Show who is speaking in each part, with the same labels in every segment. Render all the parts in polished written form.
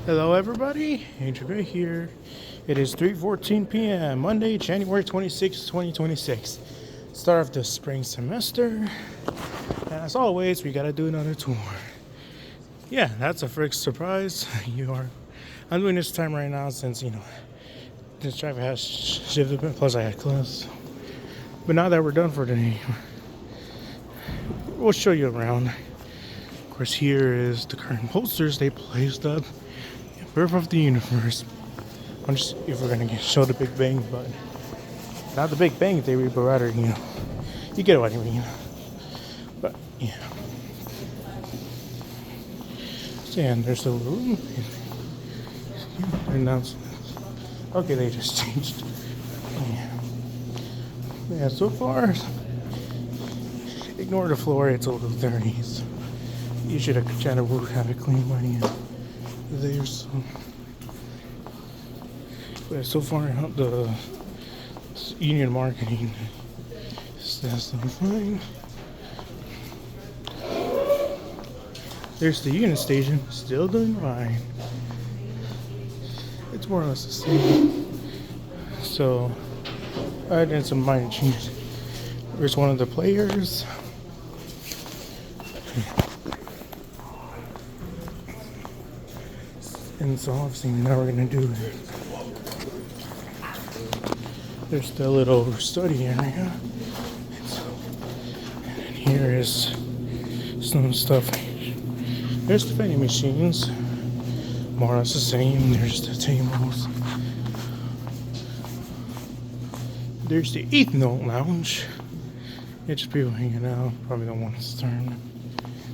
Speaker 1: Hello everybody, Angel Gray here. It is 3:14 p.m. Monday, January 26, 2026. Start of the spring semester. And as always, we gotta do another tour. Yeah, that's a frick surprise. I'm doing this time right now since, this driver has shifted, plus I had class. But now that we're done for today, we'll show you around. Of course, here is the current posters they placed up. Birth of the Universe. I'm just if we're gonna show the Big Bang, but not the Big Bang Theory, but rather, you get what I mean. But yeah. So, and there's a room. Announcements. Okay, they just changed. Yeah, so far, ignore the floor. It's over the 30s. You should have have it clean by the end. There's so far the union marketing says I'm fine. There's the unit station, still doing fine. It's more or less the same. So I did some minor changes. There's one of the players. And so obviously now we're gonna do it. There's the little study area. And here is some stuff. There's the vending machines. More or less the same. There's the tables. There's the Eat Note Lounge. It's just people hanging out. Probably don't want to turn.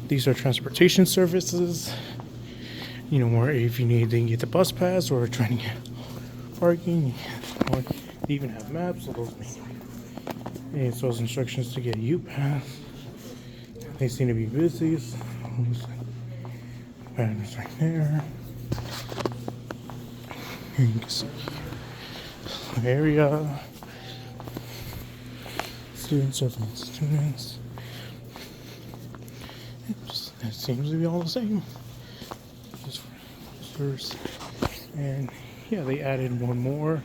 Speaker 1: These are transportation services. Where if you need to get the bus pass or trying to get parking, or they even have maps of those. And it's those instructions to get a U-Pass. They seem to be busy. Banners right there. Here you can see area. Students serving students. It seems to be all the same. And yeah, they added one more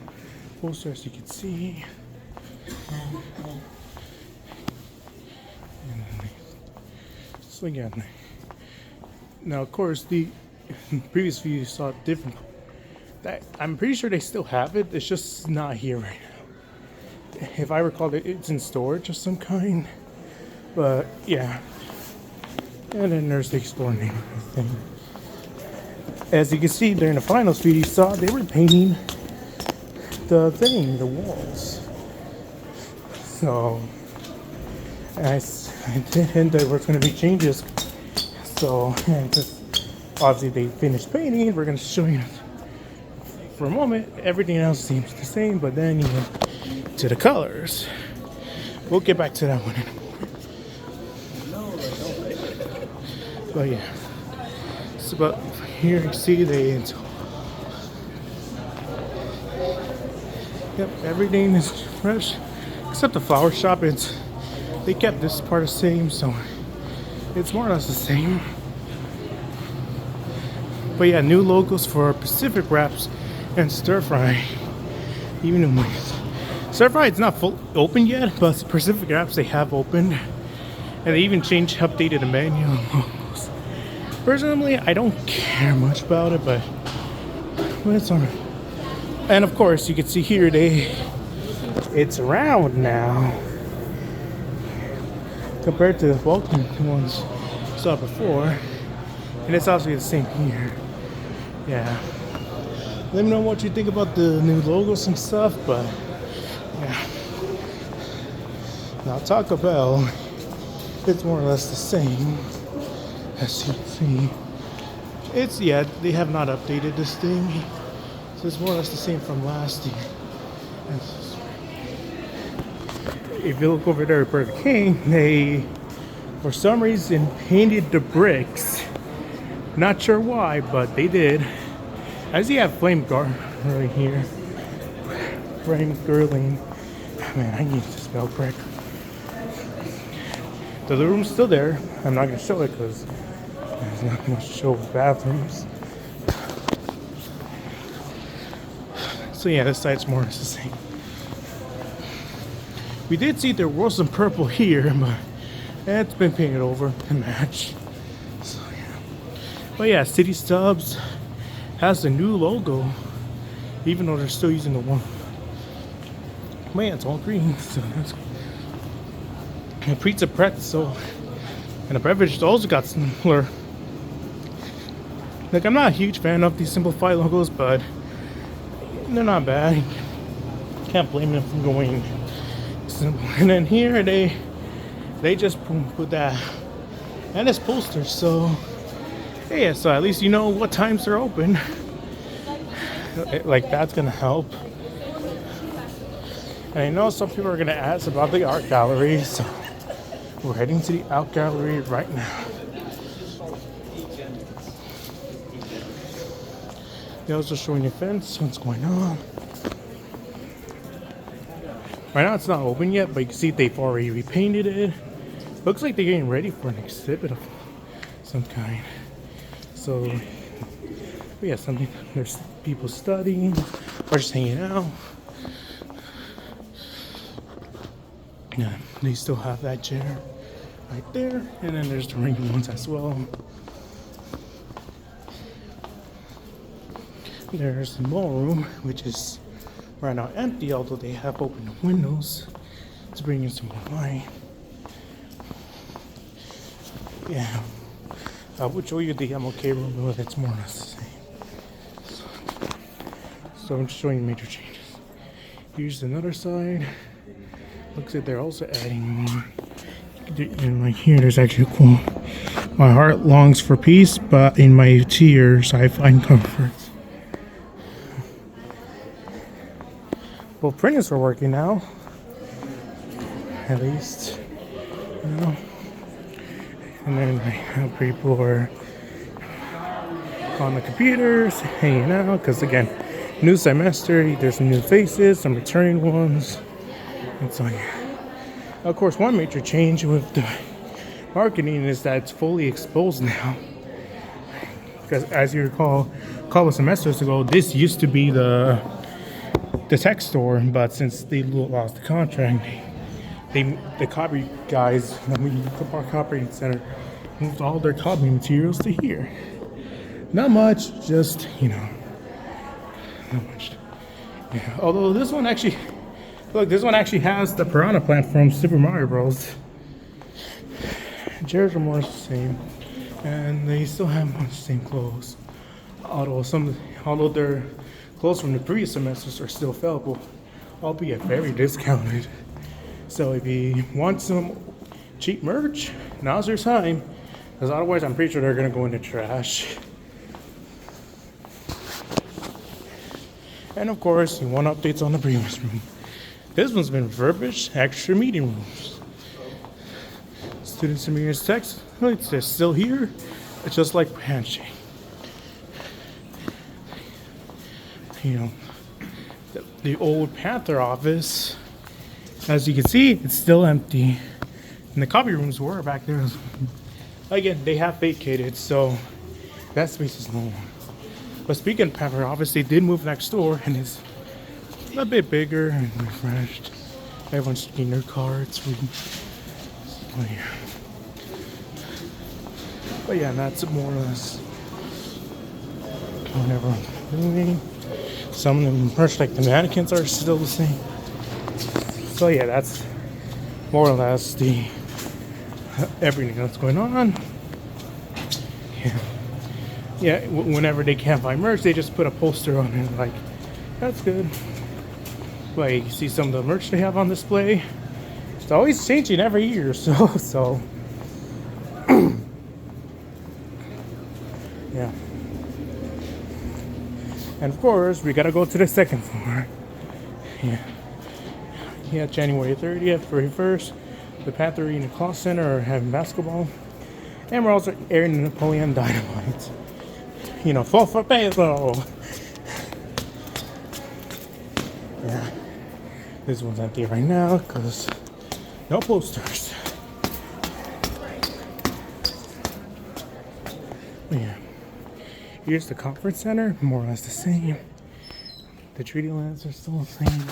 Speaker 1: poster as you can see. So again, now of course the previous view you saw different. That I'm pretty sure they still have it. It's just not here right now. If I recall, it's in storage of some kind. But yeah, and then there's the Explore neighborhood thing. As you can see during the finals view, you saw they were painting the walls. So, I did hint there was going to be changes. So, obviously they finished painting. We're going to show you for a moment. Everything else seems the same, but then you get to the colors. We'll get back to that one in a moment. But yeah. But here you see everything is fresh except the flower shop. They kept this part the same, so it's more or less the same. But yeah, new logos for Pacific Wraps and Stir Fry. Even with Stir Fry, it's not full open yet, but Pacific Wraps they have opened, and they even updated the menu. Personally, I don't care much about it, but it's alright. And of course, you can see here it's round now compared to the Vulcan ones we saw before, and it's obviously the same here. Yeah. Let me know what you think about the new logos and stuff, but yeah. Now Taco Bell, it's more or less the same. As you can see, they have not updated this thing, so it's more or less the same from last year. If you look over there at Burger King, they, for some reason, painted the bricks. Not sure why, but they did. As you have flame guard right here, flame gurling. Man, I need to spell correct. The room's still there. I'm not gonna show it because there's not much to show with bathrooms. So yeah, this side's more or less the same. We did see there was some purple here, but it's been painted over to match. So yeah. But yeah, City Stubs has the new logo, even though they're still using the one. But yeah, it's all green, so that's cool. And pizza pretzel and the beverage also got similar. Like, I'm not a huge fan of these simplified logos, but they're not bad. Can't blame them for going simple. And then here they just put that and this poster. So yeah, so at least you know what times they're open. Like, that's gonna help. And I know some people are gonna ask about the art gallery, so we're heading to the art gallery right now. They're also showing the fence, what's going on. Right now it's not open yet, but you can see they've already repainted it. Looks like they're getting ready for an exhibit of some kind. So yeah, something, there's people studying or just hanging out. Yeah, they still have that chair right there, and then there's the ring ones as well. There's the ballroom, which is right now empty, although they have opened the windows to bring in some more light. Yeah, I would show you the MLK room, but it's more or less the same. So I'm just showing you major changes. Here's another side. Looks like they're also adding more. And like here, there's actually a quote. My heart longs for peace, but in my tears I find comfort. Well, printers are working now. At least, you know. And then I have people are on the computers, hanging out, because again, new semester, there's some new faces, some returning ones. And so, yeah. Of course, one major change with the marketing is that it's fully exposed now. Because as you recall, a couple of semesters ago, this used to be the tech store, but since they lost the contract, the copy guys, our copy center, moved all their copy materials to here. Not much, just, you know, not much. Yeah. Although this one actually, look, this one actually has the piranha plant from Super Mario Bros. Chairs are more the same, and they still have much the same clothes. Although their clothes from the previous semesters are still available, albeit very discounted. So if you want some cheap merch, now's your time, because otherwise I'm pretty sure they're gonna go in the trash. And of course, you want updates on the previous room. This one's been refurbished, extra meeting rooms. Students and meetings text, they're still here. It's just like handshake. You know, the old Panther office, as you can see, it's still empty. And the copy rooms were back there. Again, they have vacated, so that space is no more. But speaking of Panther office, they did move next door, and it's a bit bigger and refreshed. Everyone's taking their cards. But yeah, that's more or less what everyone's doing. Some of them merch, like the mannequins, are still the same. So yeah, that's more or less the everything that's going on. Yeah, whenever they can't buy merch, they just put a poster on it. Like, that's good. Like, you see some of the merch they have on display. It's always changing every year, so yeah. And of course, we gotta go to the second floor. Yeah, January 30th, 31st, the Panther Arena Claw Center are having basketball. And we're also airing the Napoleon Dynamite. You know, fall for Pedro. Yeah. This one's empty right now because no posters. Yeah. Here's the conference center, more or less the same. The treaty lands are still the same.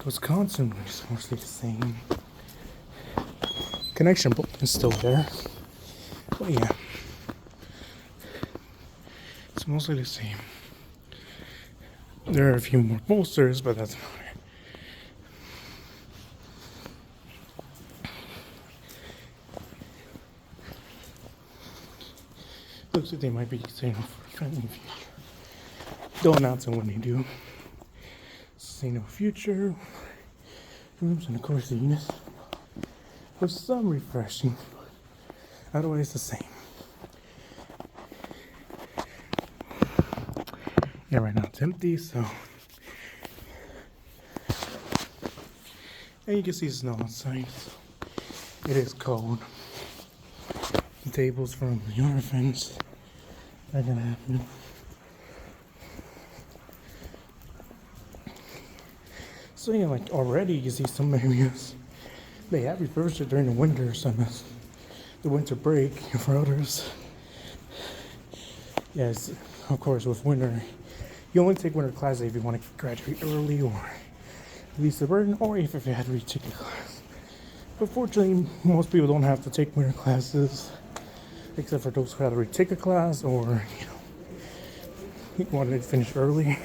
Speaker 1: Wisconsin is mostly the same. Connection is still there. But yeah, it's mostly the same. There are a few more posters, but that's about it. Looks like they might be saying for a friendly future. They'll announce it when they do. Say no future rooms, and of course the units with some refreshing, but otherwise the same. Yeah, right now it's empty, so. And you can see snow outside. So it is cold. The tables from the orphans are gonna happen. So yeah, like already you see some areas they have reversed it during the winter, so that's the winter break. For others, yes, of course with winter, you only take winter classes if you want to graduate early or release the burden, or if you had to retake a class. But fortunately, most people don't have to take winter classes, except for those who had to retake a class or wanted to finish early,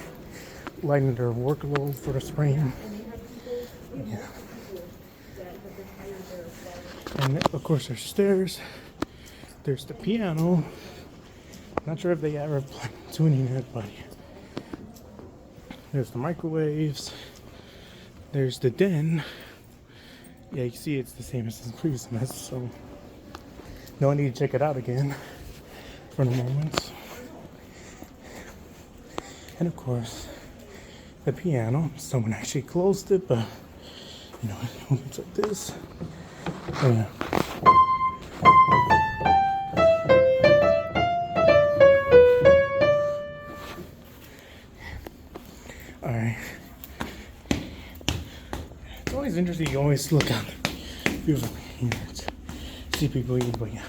Speaker 1: lighten their workload for the spring. Yeah. And of course there's stairs. There's the piano. Not sure if they ever play tuning it, but there's the microwaves. There's the den. Yeah, you can see it's the same as the previous semester, so no need to check it out again for the moment. And of course, the piano. Someone actually closed it, but it opens like this. Oh, yeah. Alright. It's always interesting, you always look out beautiful see people eat, but yeah.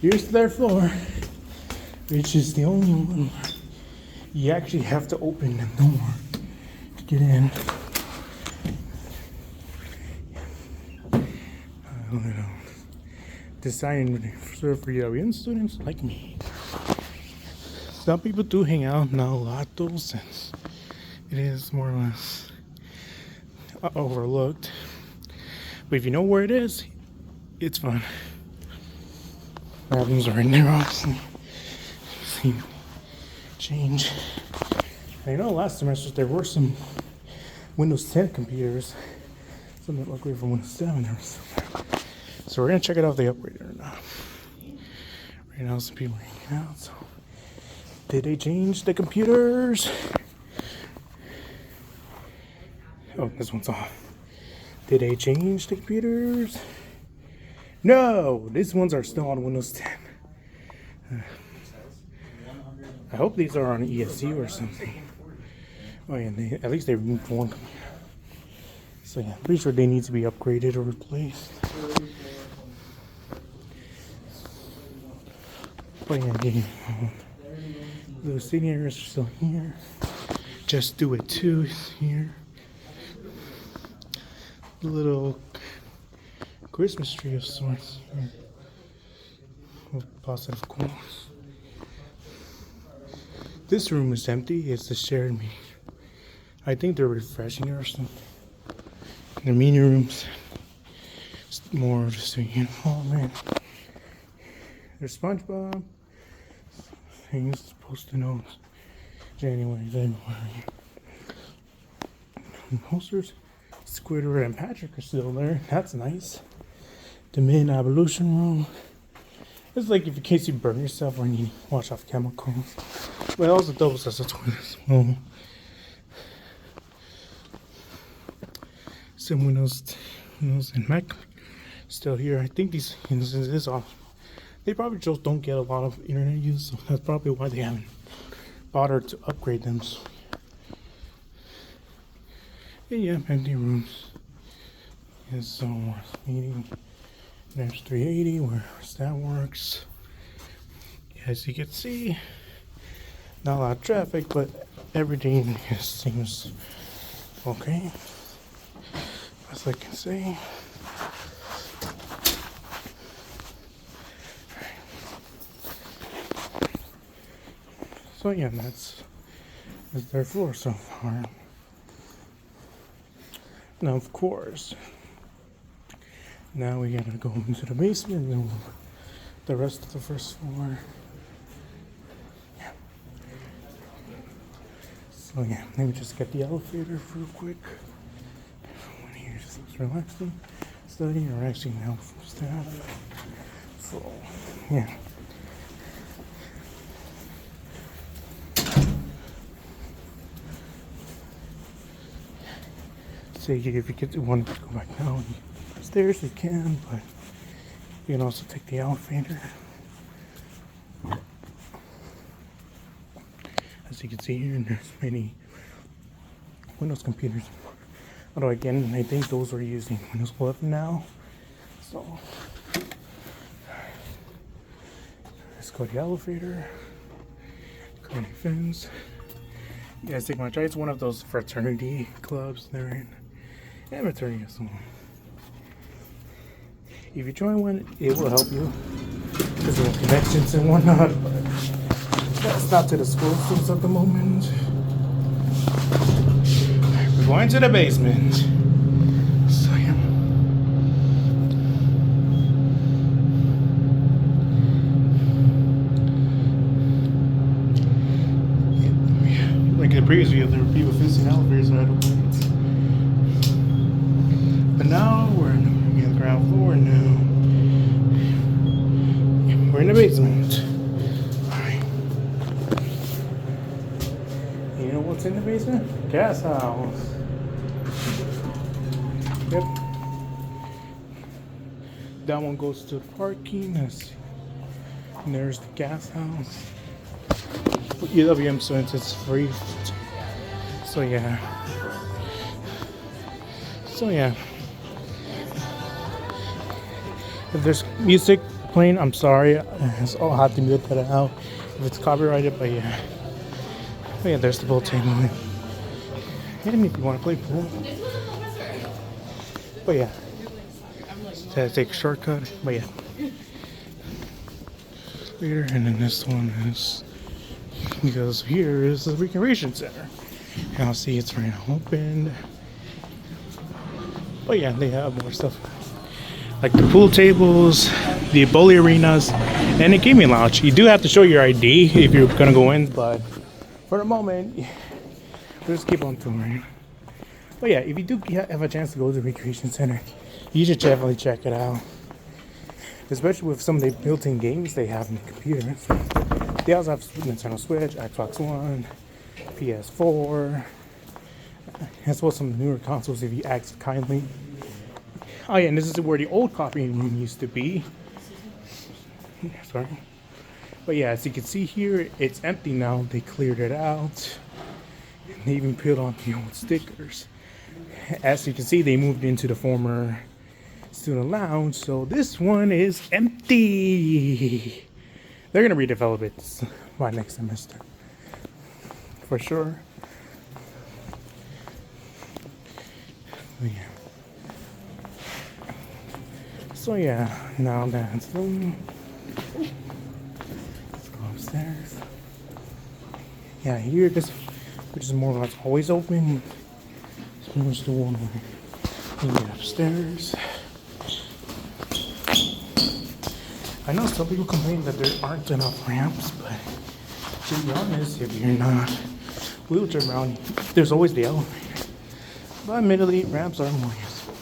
Speaker 1: Here's their floor, which is the only one where you actually have to open the door to get in. Design reserved for UWN students like me. Some people do hang out, not a lot though, since it is more or less overlooked. But if you know where it is, it's fun. Bathrooms are in there, obviously. See, change. I know last semester there were some Windows 10 computers, some that look great from Windows 7 or something. So we're gonna check it out if they upgraded or not. Right now some people are hanging out, so did they change the computers? Oh, this one's off. Did they change the computers? No, these ones are still on Windows 10. I hope these are on ESU or something. Oh yeah, at least they removed one computer. So yeah, pretty sure they need to be upgraded or replaced. But yeah, the sitting areas are still here. Just Do It Too is here. A little Christmas tree of sorts here. With positive quotes. This room is empty. It's the shared meeting. I think they're refreshing it or something. The meeting rooms, it's more just a involvement. There's SpongeBob. Things Post-it notes. January, February. Posters. Squidward and Patrick are still there. That's nice. The main evolution room. It's like if in case you burn yourself or you need to wash off chemicals. But it also doubles as a toilet as well. Some Windows and Mac still here. I think these Windows is off. They probably just don't get a lot of internet use, so that's probably why they haven't bothered to upgrade them. So, yeah, empty rooms. Yes, so meeting. There's 380 where that works. As you can see, not a lot of traffic, but everything seems okay, as I can say. So yeah, that's their floor so far. Now, of course, now we gotta go into the basement and the rest of the first floor. Yeah. So yeah, let me just get the elevator real quick. When here just looks relaxing. Study or actually help from staff. So yeah. Say if you want to go back down stairs, you can, but you can also take the elevator. As you can see here, there's many Windows computers. Although again, I think those are using Windows 11 now. So let's go to the elevator. Current events. You guys take my try. It's one of those fraternity clubs they're in. Yeah, fraternity is one. If you join one, it will help you because of connections and whatnot. But that's not to the school schools at the moment. We're going to the basement. So yeah. Like in the previous video, there were people fixing elevators right away. But now we're on the ground floor now. We're in the basement. Alright. You know what's in the basement? Gas house. Yep. That one goes to the parking. And there's the gas house. For EWM students, it's free. So yeah. If there's music playing, I'm sorry. I'll have to mute that out if it's copyrighted. But yeah. There's the pool table. And if you want to play pool. But yeah. So take a shortcut. But yeah. Here, and then this one is because here is the recreation center. And I'll see it's right now open. But yeah, they have more stuff. Like the pool tables, the bowling arenas, and the gaming lounge. You do have to show your ID if you're gonna go in, but for the moment, we'll just keep on touring. But yeah, if you do have a chance to go to the recreation center, you should definitely check it out. Especially with some of the built-in games they have in the computers. They also have Nintendo Switch, Xbox One, PS4, as well as some newer consoles if you ask kindly. Oh yeah, and this is where the old copy room used to be. Sorry. But yeah, as you can see here, it's empty now. They cleared it out. And they even peeled on the old stickers. As you can see, they moved into the former student lounge, so this one is empty. They're gonna redevelop it by next semester. For sure. But yeah. So yeah, now that's done. Let's go upstairs. Yeah, here this, which is more or less always open. Here's the one where you get upstairs. I know some people complain that there aren't enough ramps, but to be honest, if you're not wheelchair bound, there's always the elevator. But admittedly, ramps are more useful.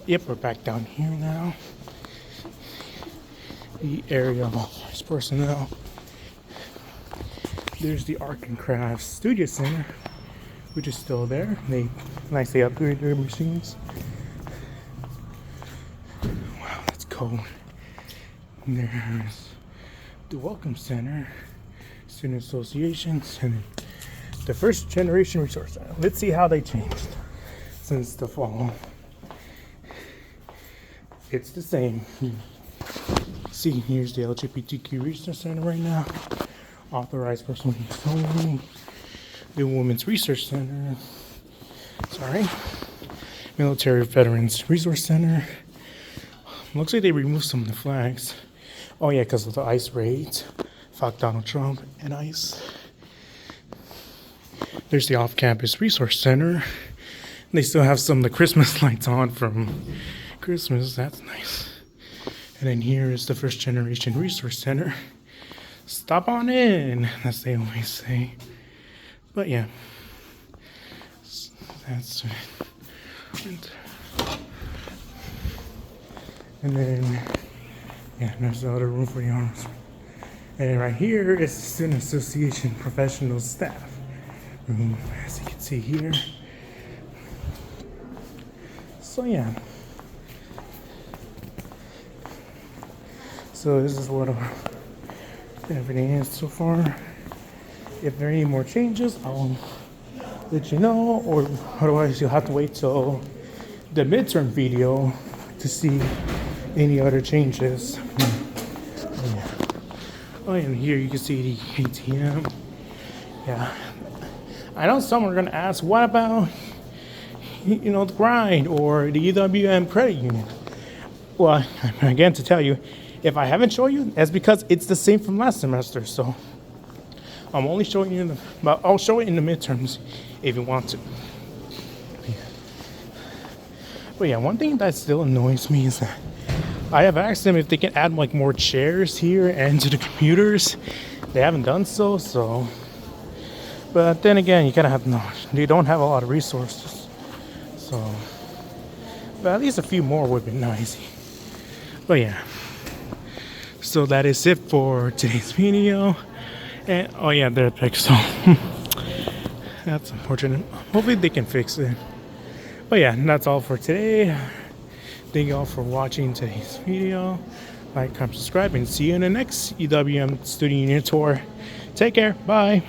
Speaker 1: Yep, we're back down here now. The area of office personnel. There's the Art and Crafts Studio Center, which is still there. They nicely upgraded their machines. Wow, that's cold. And there's the Welcome Center, Student Associations, and the First Generation Resource Center. Let's see how they changed since the fall. It's the same. See, here's the LGBTQ Resource Center right now. Authorized personal use only. the Women's Research Center. Sorry. Military Veterans Resource Center. Looks like they removed some of the flags. Oh yeah, because of the ICE raids. Fuck Donald Trump and ICE. There's the Off-Campus Resource Center. They still have some of the Christmas lights on from Christmas. That's nice. And then here is the First Generation Resource Center. Stop on in, as they always say. But yeah, that's it. And then, yeah, there's the other room for the arms. And right here is the Student Association Professional Staff room, as you can see here. So yeah. So this is what everything is so far. If there are any more changes, I'll let you know, or otherwise you'll have to wait till the midterm video to see any other changes. Oh, and here you can see the ATM. Yeah, I know some are gonna ask, what about the grind or the EWM credit union? Well, again, to tell you, if I haven't shown you, that's because it's the same from last semester. So I'm only showing you but I'll show it in the midterms if you want to. But yeah, one thing that still annoys me is that I have asked them if they can add like more chairs here and to the computers. They haven't done so. But then again, you gotta have knowledge. They don't have a lot of resources. So, but at least a few more would be nice. But yeah. So that is it for today's video. And oh yeah, they're fixed. So that's unfortunate. Hopefully they can fix it. But yeah, that's all for today. Thank you all for watching today's video. Like, comment, subscribe, and see you in the next EWM Student Union Tour. Take care. Bye.